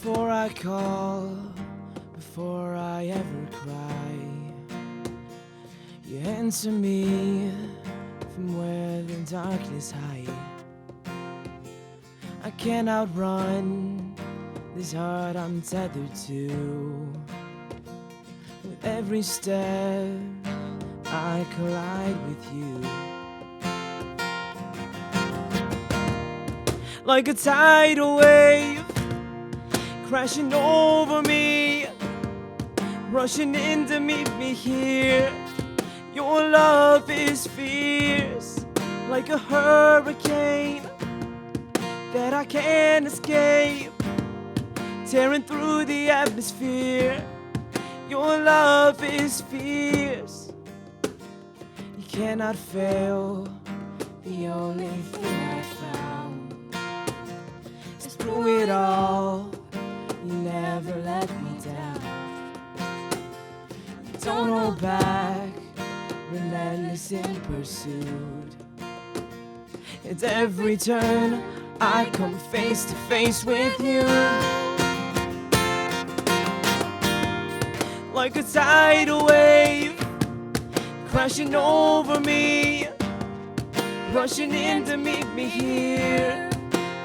Before I call, before I ever cry, you answer me from where the darkness hides. I can't outrun this heart I'm tethered to. With every step, I collide with you. Like a tidal wave, crashing over me, rushing in to meet me here. Your love is fierce, like a hurricane that I can't escape, tearing through the atmosphere. Your love is fierce, you cannot fail. The only thing I found is through it all, you never let me down. You don't hold back, relentless in pursuit. At every turn, I come face to face with you. Like a tidal wave, crashing over me, rushing in to meet me here.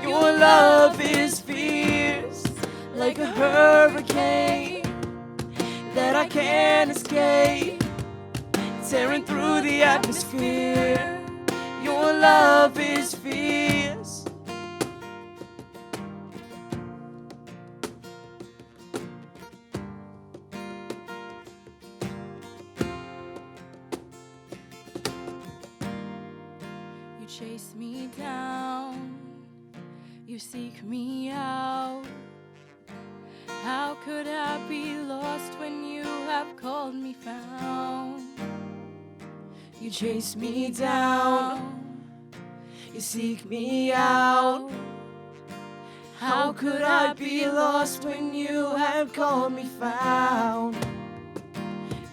Your love is fierce, like a hurricane that I can't escape, tearing through the atmosphere. Your love is fierce. You chase me down, you seek me out. How could I be lost when you have called me found? You chase me down, you seek me out. How could I be lost when you have called me found?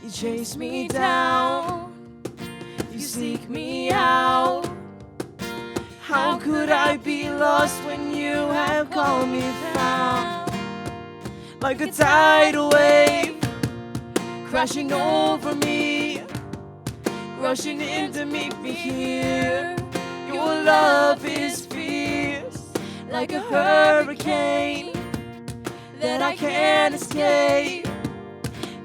You chase me down, you seek me out. How could I be lost when you have called me found? Like a tidal wave, crashing over me, rushing in to meet me here. Your love is fierce, like a hurricane that I can't escape,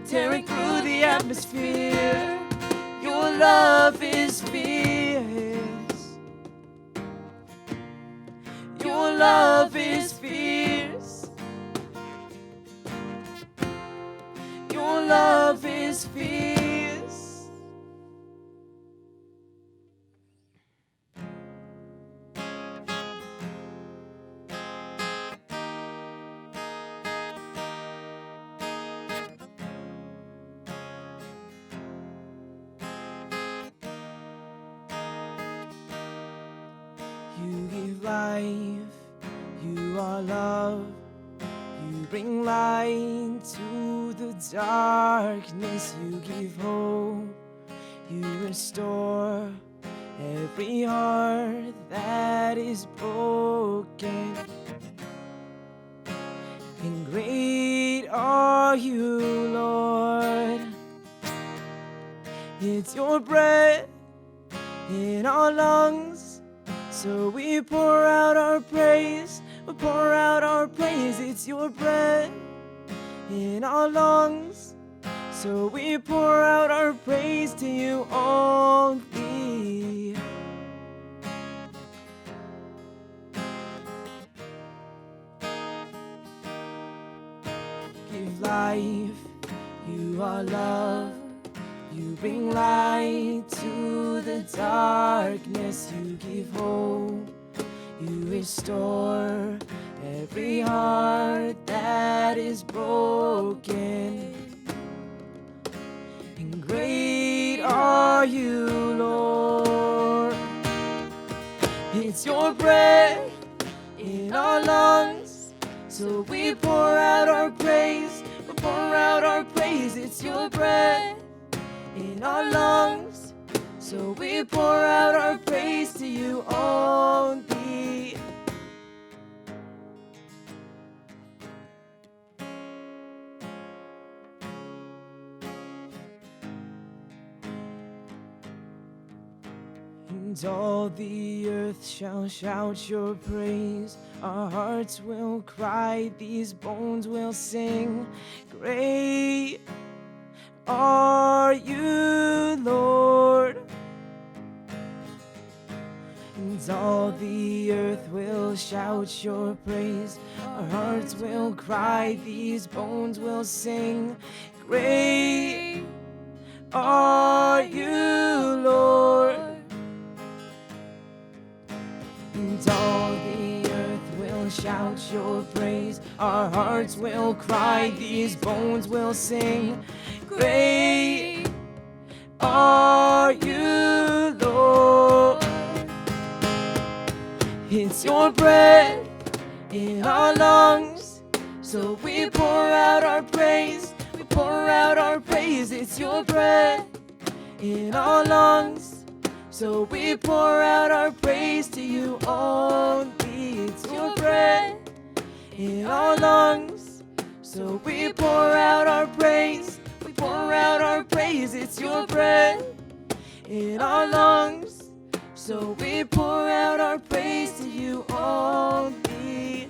tearing through the atmosphere. Your love is fierce. Your love is fierce. Your love is fierce. You give life, you are love. You bring light to the darkness. You give hope, you restore every heart that is broken. And great are you, Lord. It's your breath in our lungs, so we pour out our praise. We pour out our praise. It's your breath in our lungs, so we pour out our praise to you only. Give life, you are love. You bring light to the darkness. You give hope, you restore every heart that is broken. And great are you, Lord. It's your breath in our lungs, so we pour out our praise. We pour out our praise. It's your breath in our lungs, so we pour out our praise to you only. And all the earth shall shout your praise. Our hearts will cry, these bones will sing. Great are you, Lord. And all the earth will shout your praise. Our hearts will cry, these bones will sing. Great are you, Lord. And all the earth will shout your praise. Our hearts will cry, these bones will sing. Great are you, Lord. It's your breath in our lungs, so we pour out our praise. We pour out our praise. It's your breath in our lungs, so we pour out our praise to you only. It's your breath in our lungs, so we pour out our praise. We pour out our praise. It's your breath in our lungs, so we pour out our praise to you only.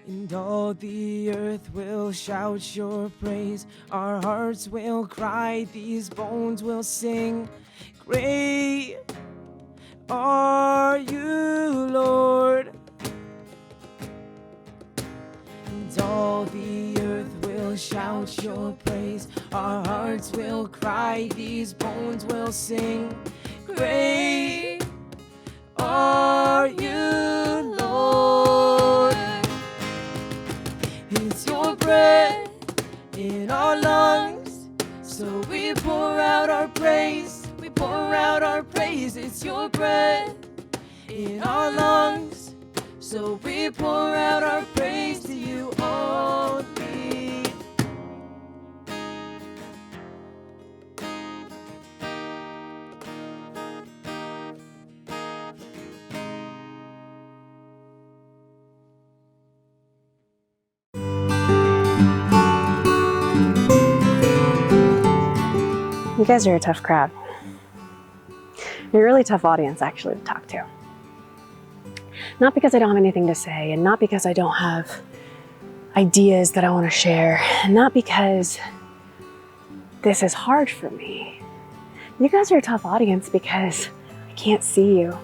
And all the earth will shout your praise. Our hearts will cry, these bones will sing. Great are you, Lord. And all the earth will shout your praise. Our hearts will cry, these bones will sing. Great are you, Lord. It's your breath in our lungs, so we pour out our praise. We pour out our praise. It's your breath in our lungs, so we pour out our praise to you only. You guys are a tough crowd. You're a really tough audience, actually, to talk to. Not because I don't have anything to say, and not because I don't have ideas that I want to share, and not because this is hard for me. You guys are a tough audience because I can't see you.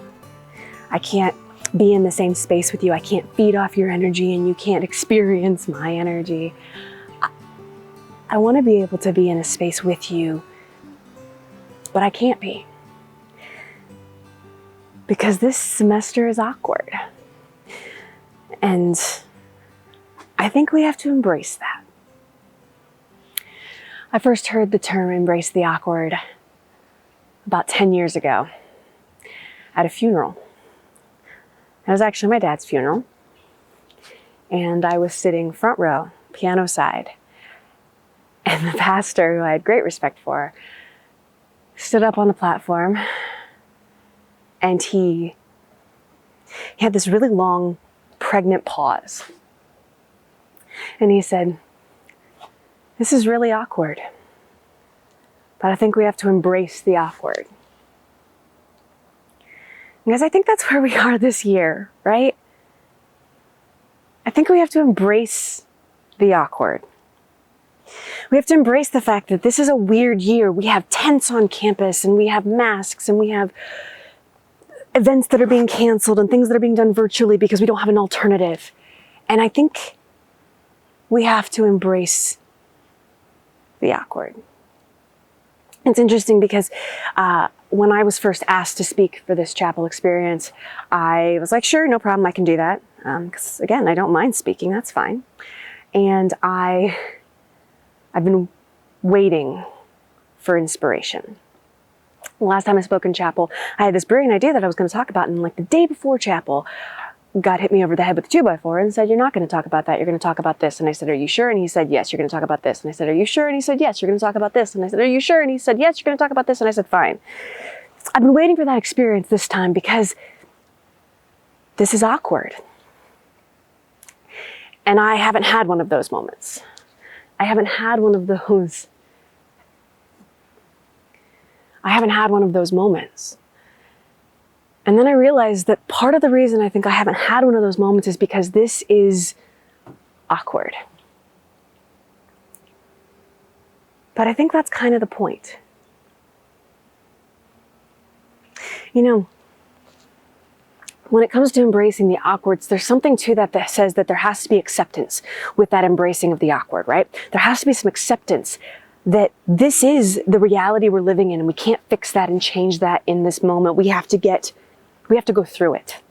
I can't be in the same space with you. I can't feed off your energy, and you can't experience my energy. I want to be able to be in a space with you, but I can't be. Because this semester is awkward. And I think we have to embrace that. I first heard the term embrace the awkward about 10 years ago at a funeral. It was actually my dad's funeral. And I was sitting front row, piano side. And the pastor, who I had great respect for, stood up on the platform, and he had this really long, pregnant pause. And he said, "This is really awkward, but I think we have to embrace the awkward." Because I think that's where we are this year, right? I think we have to embrace the awkward. We have to embrace the fact that this is a weird year. We have tents on campus, and we have masks, and we have events that are being canceled and things that are being done virtually because we don't have an alternative. And I think we have to embrace the awkward. It's interesting because when I was first asked to speak for this chapel experience, I was like, sure, no problem, I can do that. Because again, I don't mind speaking, that's fine. And I've been waiting for inspiration. The last time I spoke in chapel, I had this brilliant idea that I was going to talk about, and like the day before chapel, God hit me over the head with a 2x4 and said, "You're not going to talk about that, you're going to talk about this." And I said, "Are you sure?" And he said, "Yes, you're going to talk about this." And I said, "Are you sure?" And he said, "Yes, you're going to talk about this." And I said, "Are you sure?" And he said, "Yes, you're going to talk about this." And I said, "Fine." I've been waiting for that experience this time because this is awkward. And I haven't had one of those moments. I haven't had one of those I haven't had one of those moments. And then I realized that part of the reason I think I haven't had one of those moments is because this is awkward. But I think that's kind of the point. You know, when it comes to embracing the awkward, there's something to that that says that there has to be acceptance with that embracing of the awkward, right? There has to be some acceptance that this is the reality we're living in, and we can't fix that and change that in this moment. We have to go through it.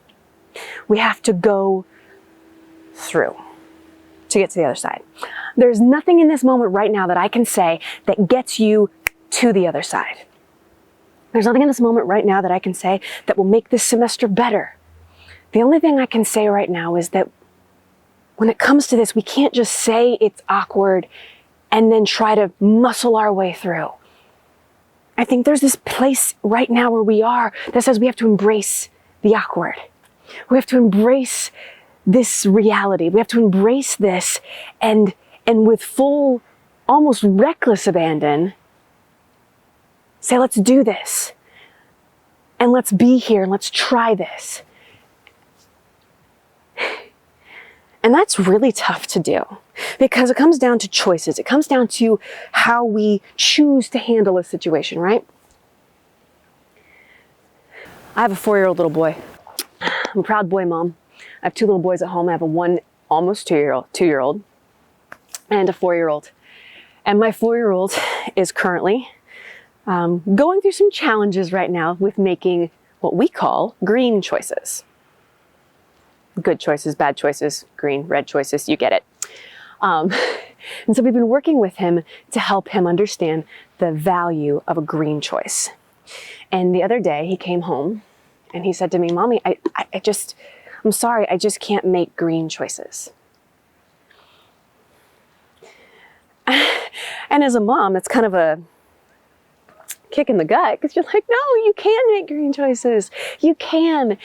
We have to go through to get to the other side. There's nothing in this moment right now that I can say that gets you to the other side. There's nothing in this moment right now that I can say that will make this semester better. The only thing I can say right now is that when it comes to this, we can't just say it's awkward and then try to muscle our way through. I think there's this place right now where we are that says we have to embrace the awkward. We have to embrace this reality. We have to embrace this and with full, almost reckless abandon, say, let's do this. And let's be here and let's try this. And that's really tough to do because it comes down to choices. It comes down to how we choose to handle a situation, right? I have a 4-year-old little boy. I'm a proud boy mom. I have 2 little boys at home. I have a 1 almost 2-year-old and a 4-year-old. And my 4-year-old is currently going through some challenges right now with making what we call green choices. Good choices, bad choices, green, red choices, you get it. And so we've been working with him to help him understand the value of a green choice. And the other day he came home and he said to me, Mommy, I'm sorry, I just can't make green choices. And as a mom, it's kind of a kick in the gut because you're like, no, you can make green choices. You can.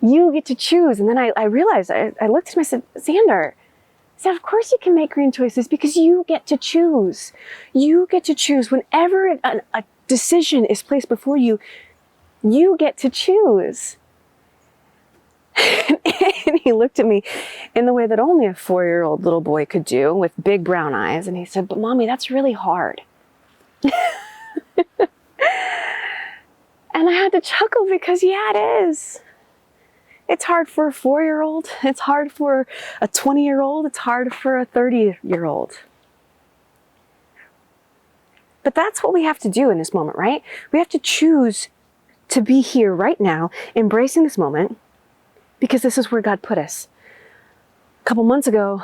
You get to choose. And then I realized, I looked at him, I said, Xander, of course you can make green choices because you get to choose. You get to choose. Whenever a decision is placed before you, you get to choose. And he looked at me in the way that only a 4-year-old little boy could do with big brown eyes. And he said, but Mommy, that's really hard. And I had to chuckle because, yeah, it is. It's hard for a 4-year-old. It's hard for a 20-year-old. It's hard for a 30-year-old. But that's what we have to do in this moment, right? We have to choose to be here right now, embracing this moment, because this is where God put us. A couple months ago,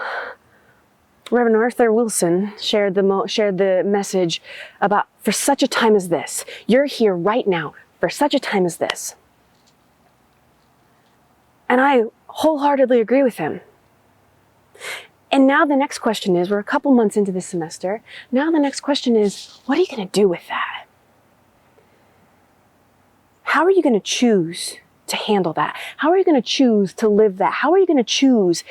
Reverend Arthur Wilson shared the message about for such a time as this. You're here right now for such a time as this. And I wholeheartedly agree with him. And now the next question is, we're a couple months into this semester. Now the next question is, what are you going to do with that? How are you going to choose to handle that? How are you going to choose to live that? How are you going to choose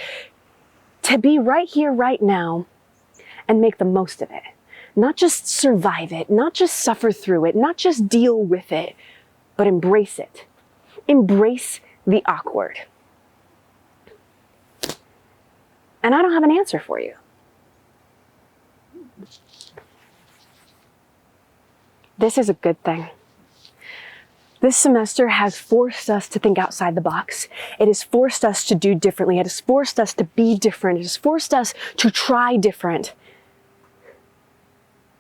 to be right here, right now, and make the most of it? Not just survive it, not just suffer through it, not just deal with it, but embrace it. Embrace the awkward. And I don't have an answer for you. This is a good thing. This semester has forced us to think outside the box. It has forced us to do differently. It has forced us to be different. It has forced us to try different.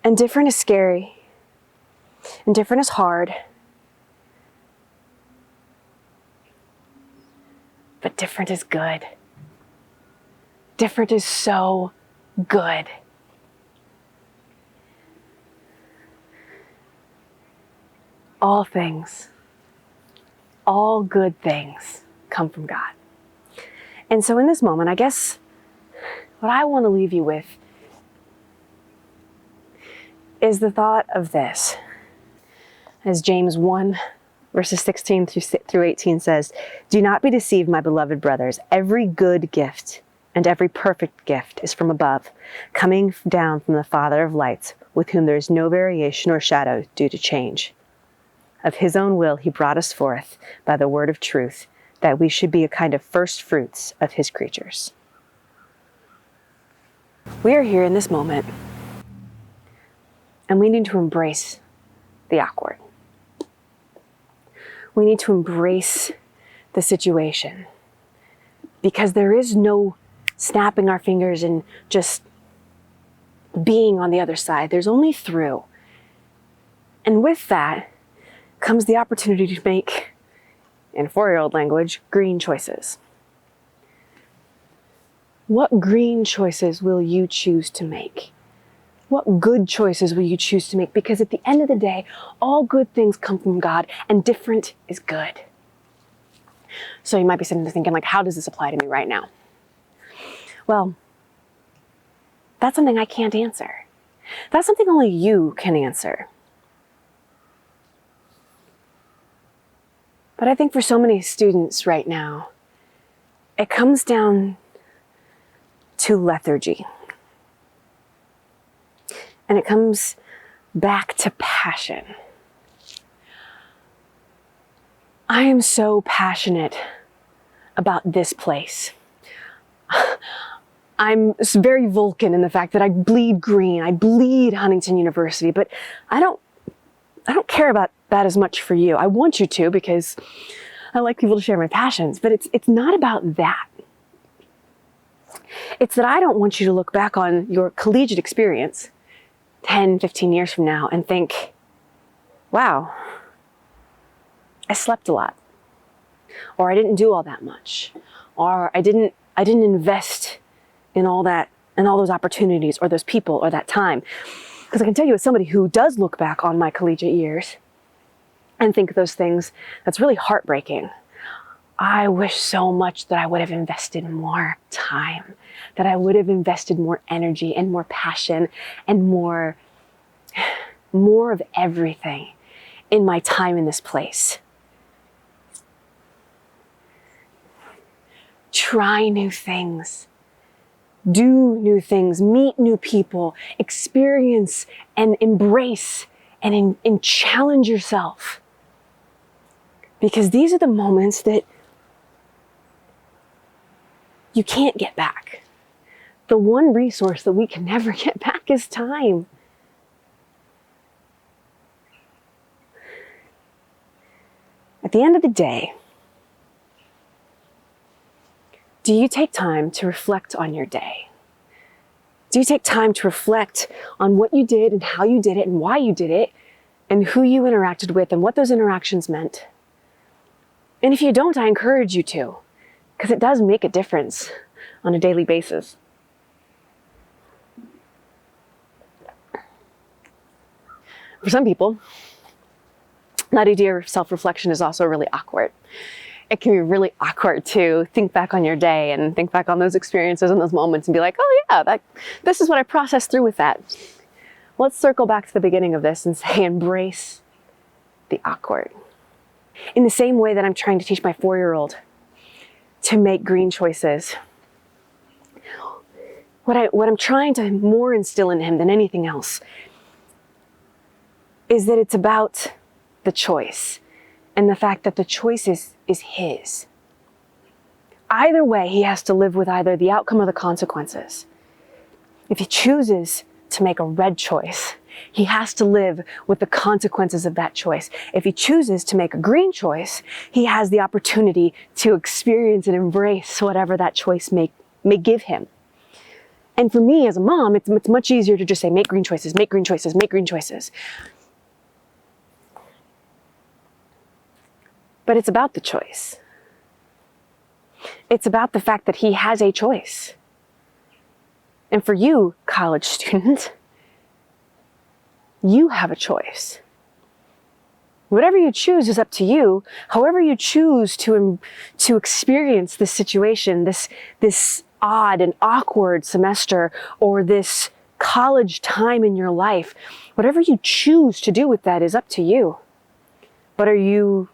And different is scary. And different is hard. But different is good. Different is so good. All things, all good things come from God. And so in this moment, I guess what I want to leave you with is the thought of this. As James 1, verses 16 through 18 says, "Do not be deceived, my beloved brothers. Every good gift and every perfect gift is from above, coming down from the Father of lights, with whom there is no variation or shadow due to change." of his own will, he brought us forth by the word of truth, that we should be a kind of first fruits of his creatures. We are here in this moment, and we need to embrace the awkward. We need to embrace the situation, because there is no snapping our fingers and just being on the other side. There's only through. And with that comes the opportunity to make, in 4-year-old language, green choices. What green choices will you choose to make? What good choices will you choose to make? Because at the end of the day, all good things come from God, and different is good. So you might be sitting there thinking, like, how does this apply to me right now? Well, that's something I can't answer. That's something only you can answer. But I think for so many students right now, it comes down to lethargy. And it comes back to passion. I am so passionate about this place. I'm very Vulcan in the fact that I bleed green. I bleed Huntington University, but I don't care about that as much for you. I want you to, because I like people to share my passions, but it's not about that. It's that I don't want you to look back on your collegiate experience 10, 15 years from now and think, wow, I slept a lot, or I didn't do all that much, or I didn't invest in all that, and all those opportunities, or those people, or that time. Because I can tell you, as somebody who does look back on my collegiate years and think those things, that's really heartbreaking. I wish so much that I would have invested more time, that I would have invested more energy and more passion and more of everything in my time in this place. Try new things. Do new things, meet new people, experience and embrace and challenge yourself. Because these are the moments that you can't get back. The one resource that we can never get back is time. At the end of the day, do you take time to reflect on your day? Do you take time to reflect on what you did and how you did it and why you did it and who you interacted with and what those interactions meant? And if you don't, I encourage you to, because it does make a difference on a daily basis. For some people, that idea of self-reflection is also really awkward. It can be really awkward to think back on your day and think back on those experiences and those moments and be like, oh yeah, this is what I processed through with that. Let's circle back to the beginning of this and say, embrace the awkward. In the same way that I'm trying to teach my 4-year-old to make green choices, what I'm trying to more instill in him than anything else is that it's about the choice. And the fact that the choice is his. Either way, he has to live with either the outcome or the consequences. If he chooses to make a red choice, he has to live with the consequences of that choice. If he chooses to make a green choice, he has the opportunity to experience and embrace whatever that choice may give him. And for me as a mom, it's much easier to just say, make green choices, make green choices, make green choices. But it's about the choice. It's about the fact that he has a choice. And for you, college student, you have a choice. Whatever you choose is up to you. However you choose to experience this situation, this odd and awkward semester, or this college time in your life, whatever you choose to do with that is up to you. But are you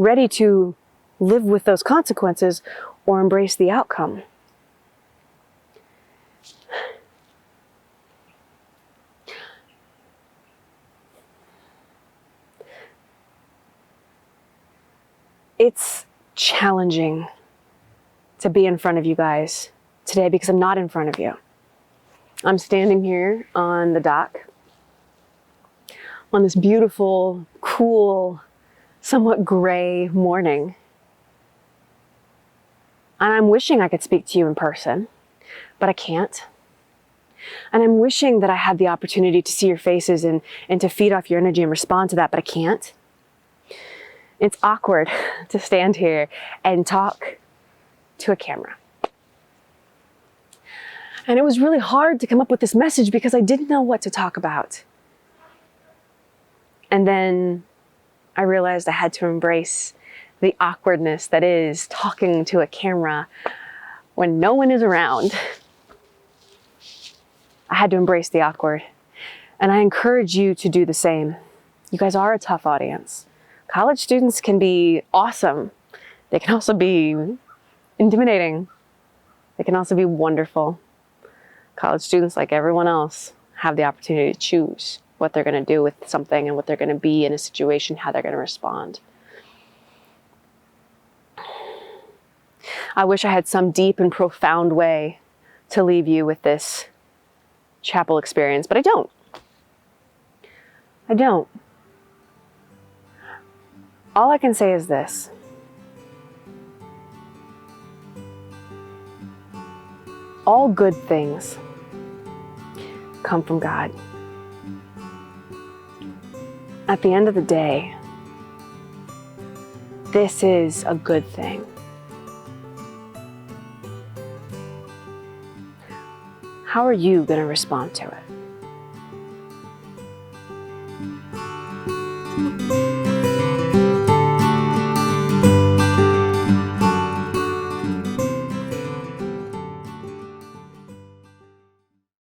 ready to live with those consequences or embrace the outcome? It's challenging to be in front of you guys today because I'm not in front of you. I'm standing here on the dock on this beautiful, cool, somewhat gray morning. And I'm wishing I could speak to you in person, but I can't. And I'm wishing that I had the opportunity to see your faces and to feed off your energy and respond to that, but I can't. It's awkward to stand here and talk to a camera. And it was really hard to come up with this message because I didn't know what to talk about. And then I realized I had to embrace the awkwardness that is talking to a camera when no one is around. I had to embrace the awkward. And I encourage you to do the same. You guys are a tough audience. College students can be awesome. They can also be intimidating. They can also be wonderful. College students, like everyone else, have the opportunity to choose what they're going to do with something and what they're going to be in a situation, how they're going to respond. I wish I had some deep and profound way to leave you with this chapel experience, but I don't. I don't. All I can say is this. All good things come from God. At the end of the day, this is a good thing. How are you going to respond to it?